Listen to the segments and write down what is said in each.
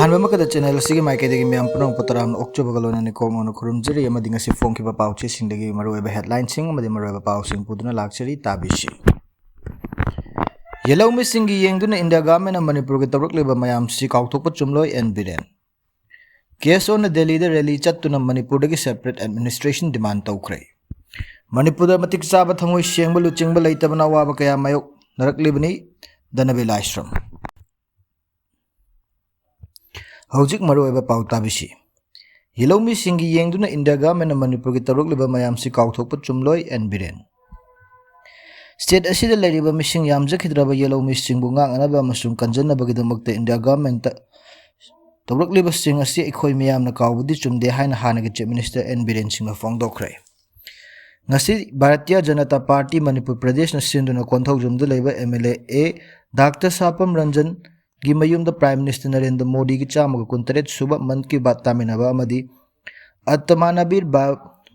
Ahanba channel sige maikadegi miyam punong putaram okchobagalo na nikolmo no kurumjiri amadi ngasi phone kiba pauchi singdegi maruweba headline sing amadi maruweba pausing puduna lakchari tabishi Yellow missing yengduna India government and Manipur ke tawrak leba mayam si kauthokpa chumloi and biren Case on Delhi the rally chattuna Manipur dagi separate administration demand tawkre Manipur da matik saba thangoi shengbalu chingba leitabana waba kaya mayok narak libani danabir laishram Hojik maruweba pau tabishi Yellow missing yengduna India government and Manipur ke tawrak leba mayam si kauthokpa chumloi and biren State asida leriba missing yamjakhidraba yellow missing bunga anaba amasung kanjana bagidamukta India government tawrak liba sing asi ekhoi miyamna kawbudi chumde haina hanagi chief minister N Biren Singh fongdokre ngasi Bharatiya Janata Party Manipur Pradesh na sinduna konthaujumda leiba MLA A Dr Sapam Ranjan gi mayumda Prime Minister Narendra Modi gi chamaga kuntaret suba man ki baat taminaba amadi Danabir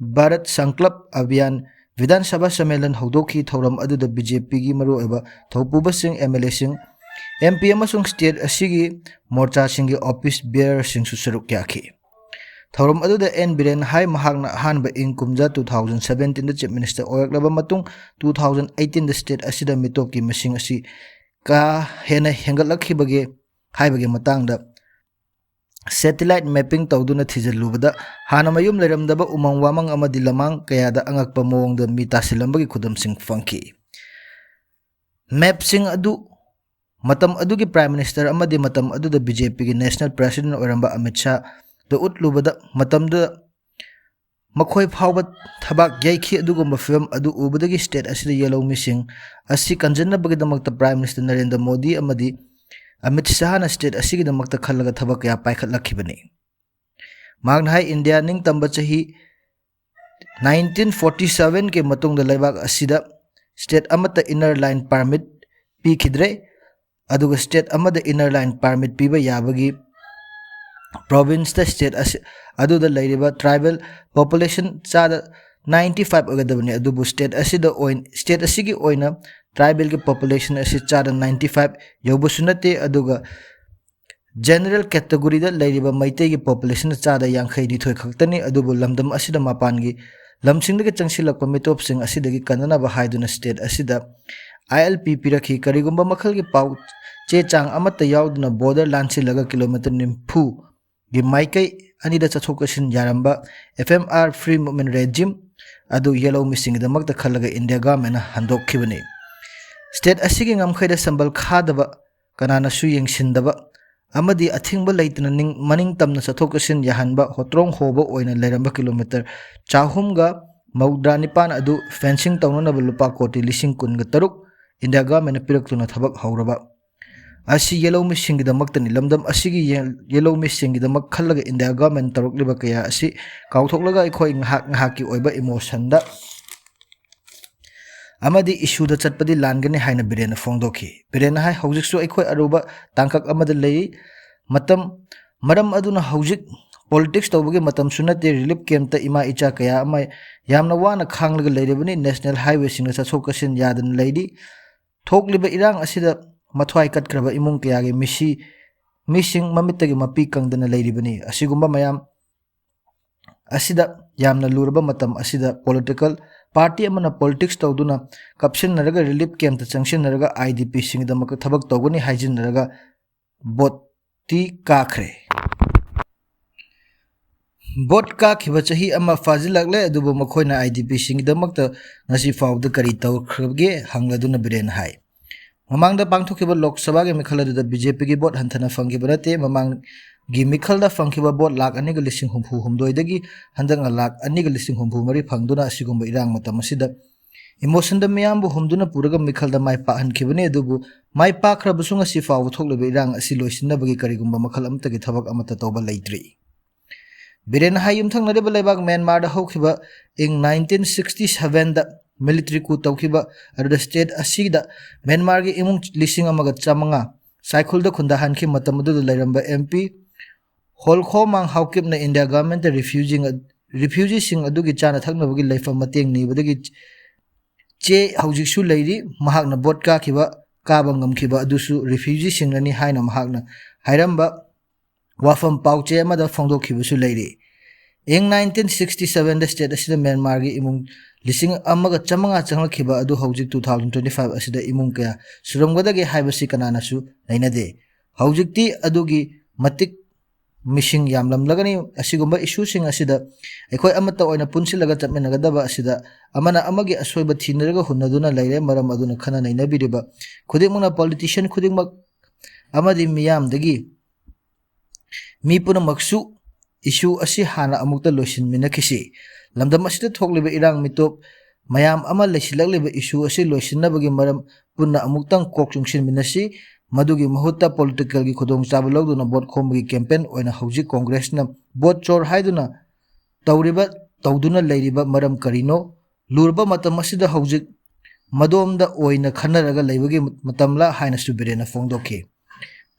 Bharat Sankalp Abhiyan Vidhan Sabha Sammelan Haudoki Thauram Aduda BJP gi marueba Thaupuba Singh MLA Singh MP amasung state asigi morcha singhi office bearer sing susaruk yaki Thauram Aduda N Biren Hai Mahagna Hanba in Kumja 2017 the Chief Minister Oyaklaba Matung 2018 the state asida mitoki masing asi ka hena hengalakhi bage hai bage matangda Satellite mapping tawduna thijalubada hana mayum leramdaba umang wamang amadi lamang kayada angakpa mawongda mi tasilambagi khudam sing funky map sing adu matam adugi Prime Minister amadi matam adu da BJP gi National President oramba Amit Shah da utlubada matamda makhoi phawba thabak yaikhi adugumba film adu ubadagi state asida yellow missing asi kanjanna bagidamakta Prime Minister Narendra Modi amadi Amit Shah na state asigi damakta khallaga thabak ya paikhat lakhibani magna hai India ning tamba chahi 1947 ke matungda laibak asida state amata inner line permit pi khidre aduga state amada inner line permit piba yabagi province ta state aduda lairiba tribal population chada 95 agadabani adubu state asida oin state asigi oina tribal ke population asi chada 95 yobusunate aduga general category da lairiba maitei ki population chada yankhai di thoi khaktani adubu lamdam asida mapangi lamsing de changsilakpa mitop sing asida gi kanana ba haiduna state asida ILPP rakhi karigumba makhal gi pau che chang amata yauduna border lansi laga kilometer nimfu gi maikai anida chachokasin yaramba FMR free movement regime adu yellow missing da makta khalaga India government handok khibani state asigi ngamkhaida sambal khadaba kanana su yengsindaba amadi athingba leitna ning maning tamna chachokasin yahanba hotrong hoba oina leramba kilometer chahumga maudra nipan adu fencing tawnana lupa koti lising kun ga taruk India government piraktuna thabak hauraba asi yellow missing da maktani lamdam asigi yellow missing da makhallaga India government taruk liba kaya asi kauthoklaga ikhoi ngahak ki oiba emotion da amadi issue da chatpadi langani haina Biren fongdoki Biren hai hojiksu ikhoi aruba tangkak amada lei matam maram aduna hojik politics tawbagi matam sunate relief camp ta ima icha kaya amai yamna wana khanglaga leiribani national highway singa chachokasin yadan leidi thokliba irang asida mathwai katkraba imung kayagi missing mamitagi mapi kangdana leiribani asigumba mayam asida yamna luraba matam asida political party amana politics tawduna caption naraga relief camp ta sanction naraga IDP singda mak thabak tawgani haijin naraga boti kakhre bot ka khiba chahi ama fazilakle adubu makhoina IDP singda makta ngasi fawda kari tawkhrebge hangladuna Biren hai mamangda pangthokiba Lok Sabha ge mikhalada BJP gi bot hanthana fangibarate mamang gi mikhalda fangkiba bot lakh ani ga lising humpu humdoi dagi handanga lakh ani ga lising humpu mari phangduna asigumba irang matam asida emotion da miyambu humduna puraga mikhalda mai pa hankhibani adubu mai pa khrabusunga si fawu thokleba irang asi loisinna bagi karigumba makhal amta gi thabak amata tawba leitri Biren hayum thang nareba lebak Myanmar da hokhiba ing 1967 da military coup tawkhiba aruda state asida Myanmar gi imung lising amaga chamanga cycle da khunda hanki matamadu lairamba MP holkhomang haukip na India government refugee sing adugi chana thaknabagi laifam mateng ni badagi che haujiksu leiri mahakna bot ka khiba kabangam khiba adusu refugee sing ani haina mahakna hairamba wafam pauche amada phongdokhibusu leiri eng 1967 da state asida Myanmar gi imung lising amaga chamanga changlakhiba adu hojik 2025 asida imung kaya suromgadagi haibasi kanana su nainade hojikti adugi matik mishing yamlamlagani asigumba issue sing asida ekhoi amata oina punsilaga chapmenagadaba asida amana amagi asoiba thinaraga hunnaduna leire maram aduna khana nainabiriba khudimuna politician khudimmak amadi miyamdagi mi punamaksu issue asi hana amukta loisin minakisi lamdam asida thokliba irang mitop mayam ama leisilagliba issue asi loisinabagi maram punna amuktang kokchungsin minasi madugi mahutta political gi khodong chabalawduna bot khomgi campaign oina hauji congress na bot chor haiduna tawriba tawduna leiriba maram karino lurba matam asida hauji madomda oina khanaraga leibagi matamla haina subirena phongdokhi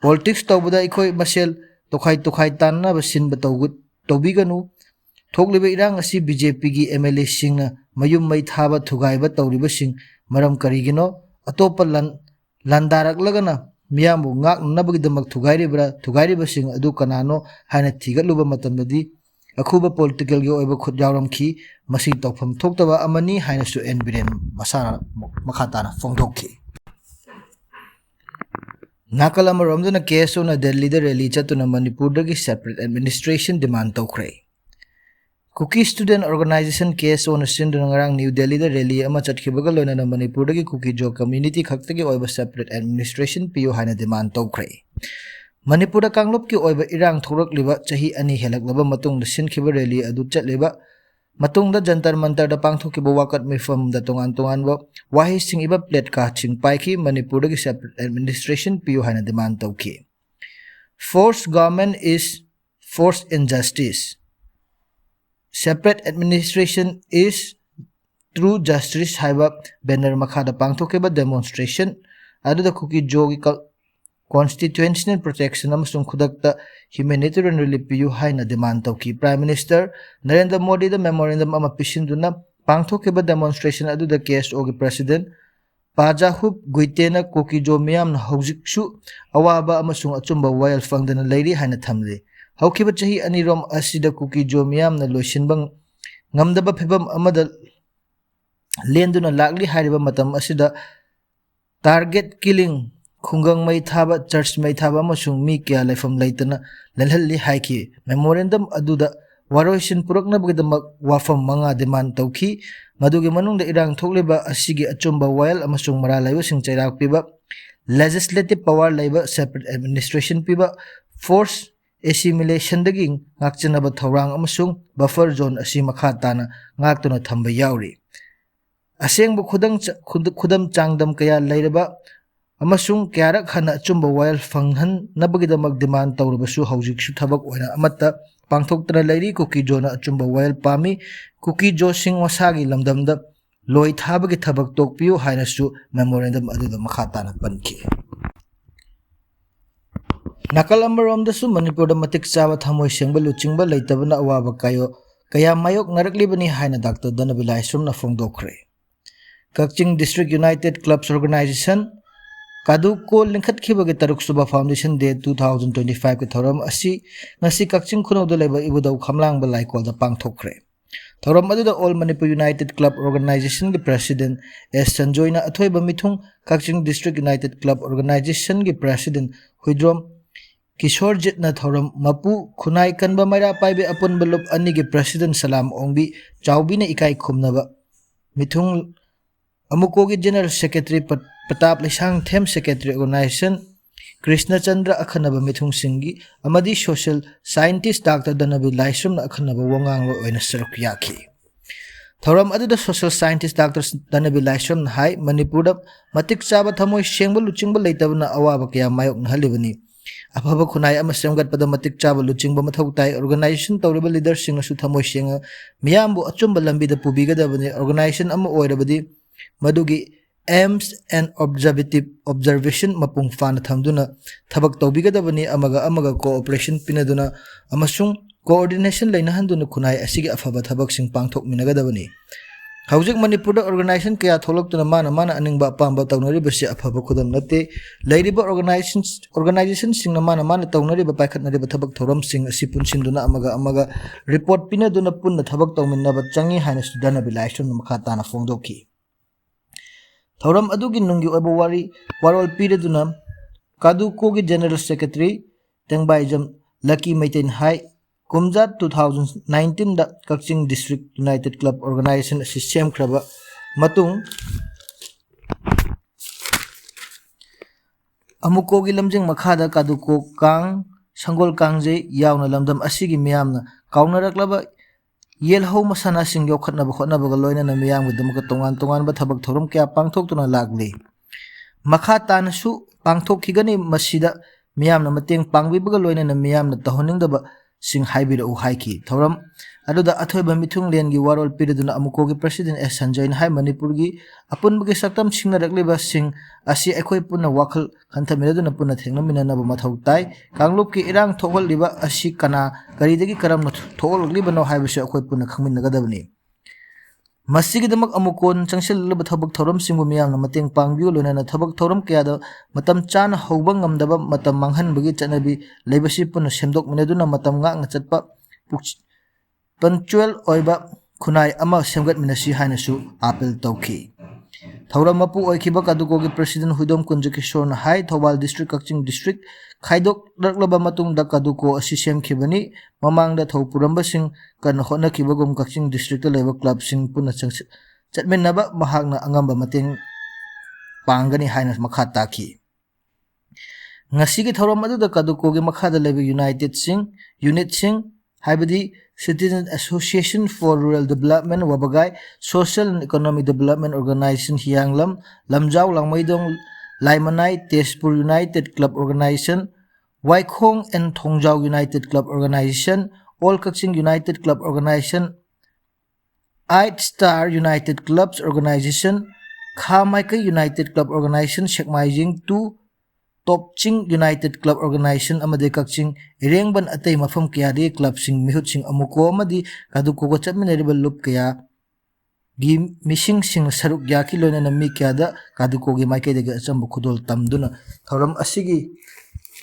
politics tawbada ikoi masel tokhai tanna basin batawgut tawbiganu thokliba irang asi BJP gi MLA singna mayum mai thaba thugaiba tawriba sing maram karigino atopa landarak miyambu ngak nabagidamag thugairibra sing adu kanano haina thigatluba matamdadi akhuba political gi oiba khut yawramkhi masi tawpham thoktaba amani haina su enbiren masana makhatana phongdokhi nakalama romduna keso na Delhi da rally chatuna Manipur dagi separate administration demand tawkhre KUKI student organization keso na sinduna ngarang New Delhi da rally ama chatkhibaga loina na Manipur dagi KUKI jo community khaktagi oiba separate administration PO haina demand tawkhre Manipur da kanglop ki oiba irang thorak liba chahi ani helaklaba matung da sinkhiba rally adu chatliba matung da jantar mantar da pangthokiba wakat mifam da tongan ba wahi sing iba plate ka ching paiki Manipur dagi separate administration PO haina demand tawki forced government is forced injustice separate administration is true justice haiba banner makhada pangthokiba demonstration adu da KUKI jogi constitutional protection amasung khudakta humanitarian relief PU haina demand tawki Prime Minister Narendra Modi da memorandum ama pisinduna pangthokiba demonstration adu da KSO gi president Pajahub Guitena KUKI jo miyam na hojiksu awaba amasung achumba wayal fangdana leiri haina thamle haukiba chahi anirom asida KUKI jo miyam na loisinbang ngamdaba phibam amada lenduna lakli hariba matam asida target killing khungang mai thaba church mai thaba amasung mi kya laifam laitana lalhalli haiki memorandum aduda waroisin purakna bugdamak wafam manga demand tawki madugi manungda irang thokliba asigi achumba wayal amasung mara laiba sing chairak piba legislative power laiba separate administration piba force assimilation dagi ngakchanaba thorang amasung buffer zone asi makha tana ngaktuna thamba yauri asengbu khudam changdam kaya lairaba amasung kyarak hana achumba wayal fanghan nabagidamak demand tawrabasu hawjiksu thabak oina amatta pangthoktana leiri KUKI jo na achumba wayal pami KUKI jo sing wasagi lamdamda loi thabagi thabak tokpiu hainasu memorandum aduda makhatana pankhi nakal amarom dasu Manipur da matik chawa thamoi sengba luchingba leitabana awaba kaya mayok naraklibani haina Dr. Danabir laishram na phongdokre Kakching District United Clubs Organization Kadu ko lingkhat khibagi taruk suba foundation day 2025 ke thoram asi ngasi Kakching khuno da leba ibudau khamlang balai ko da pangthokre thoram adu da All Manipur United Club Organization ge president S Sanjoyna athoi ba mithung Kakching District United Club Organization ge president Huidrom Kishorjit na thoram mapu khunai kanba maira paibe apun balup ani ge president Salam Ongbi chawbi na ikai khumnaba mithung amuko ge general secretary Patap Lisang Them Secretary Organization Krishna Chandra Akhanaba Mithung Singhi amadi social scientist Dr. Danabir laishram na akhanaba wangang lo oina saruk yakhi thoram adu da social scientist Dr. Danabir laishram hai Manipur da matik chaba thamoi sengba luchingba leitabna awaba kya mayok na halibani afaba khunai ama semgat pada matik chaba luchingba mathau tai organization tawriba leader sing su thamoi senga miyambu achumba lambi da pubigadabani organization ama oirabadi madugi aims and observation mapung fana thamduna thabak tawbigadabani amaga cooperation pinaduna amasung coordination leina handuna khunai asigi afaba thabak sing pangthok minagadabani Hawjik Manipur organization kaya tholok tuna mana aningba apamba tawnariba si afaba khudam nate lairiba organization sing na mana tawnariba paikhatnariba thabak thoram sing asi punsinduna amaga report pina duna punna thabak tawminnaba changi haina studana bi laishram makha tana fongdoki thoram adugi nungi oba warol pireduna kadu kogi general secretary Akoijam Lucky Maitain High Kumjat 2019 da Kakching District United Club Organization System Kraba Matung Amukogi Lamjing Makhada Kaduko Kang Sangol Kangje Yauna Lamdam Asigi Miamna Kaunaraklaba Yelho Masana Sing Yokatna Bokotna Bagaloina na Miam with the Mukatongan Batabak Torum Kia Pangtok to Lagli Makatan Su Pangtok Kigani Masida Miam na Mating Pangbi Bagaloina na Miam na Tahoning the sing hybrid o haiki thoram aduda athoiba mithung len gi warol pireduna amuko gi president S Sanjay hai Manipur gi apun bagi saktam singna rakliba sing asi ekhoi punna wakhal khantha mireduna punna thengna minana ba mathau tai kangluk ki irang thogol liba asi kana karidagi karam na thogol liba no haibisu ekhoi punna khangmin nagadabni masigi damak amukon changsil liba thabak thoram singbu miyam na mateng pangbiu lona na thabak thoram kya da matam chan hobang ngamdaba matam manghan bagi chanabi leibasi punna semdok minaduna matam nga chatpa punctual oiba khunai ama semgat minasi hainasu apel tawki thoram mapu oikiba kaduko gi president Huidom Kunjakishor na hai Thobal district Kakching district khaidok daklaba matung da kaduko asi semkhibani mamang da thopuramba sing kan hona kibagum Kakching district level club sing punna chatmen naba mahakna angamba mateng pangani haina makha taki ngasigi thoram adu da kaduko gi makha da level united sing unit sing haibadi Citizen Association for Rural Development Wabagai Social and Economic Development Organization Hianglam Lamjau Langmaidong Laimanai Tezpur United Club Organization Waikhong and Thongjau United Club Organization All Kakching United Club Organization 8 Star United Clubs Organization Khamaika United Club Organization Shekmaijing 2 Topching United Club Organization amade Kakching irengban atay mafam kaya di club sing mihut sing amuko amadi kaduko chatminariba lup kaya gi missing sing saruk yaki loina na mi kaya da kaduko gi maike de acham khudol tamduna thoram asigi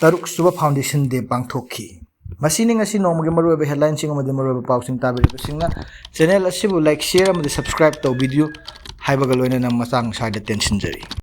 taruk suba foundation de pangthokki masini ngasi nomagi maruba headline sing amade maruba pausing tabiri singa channel asibu like share amade subscribe to video haibaga loina na matang side tension jari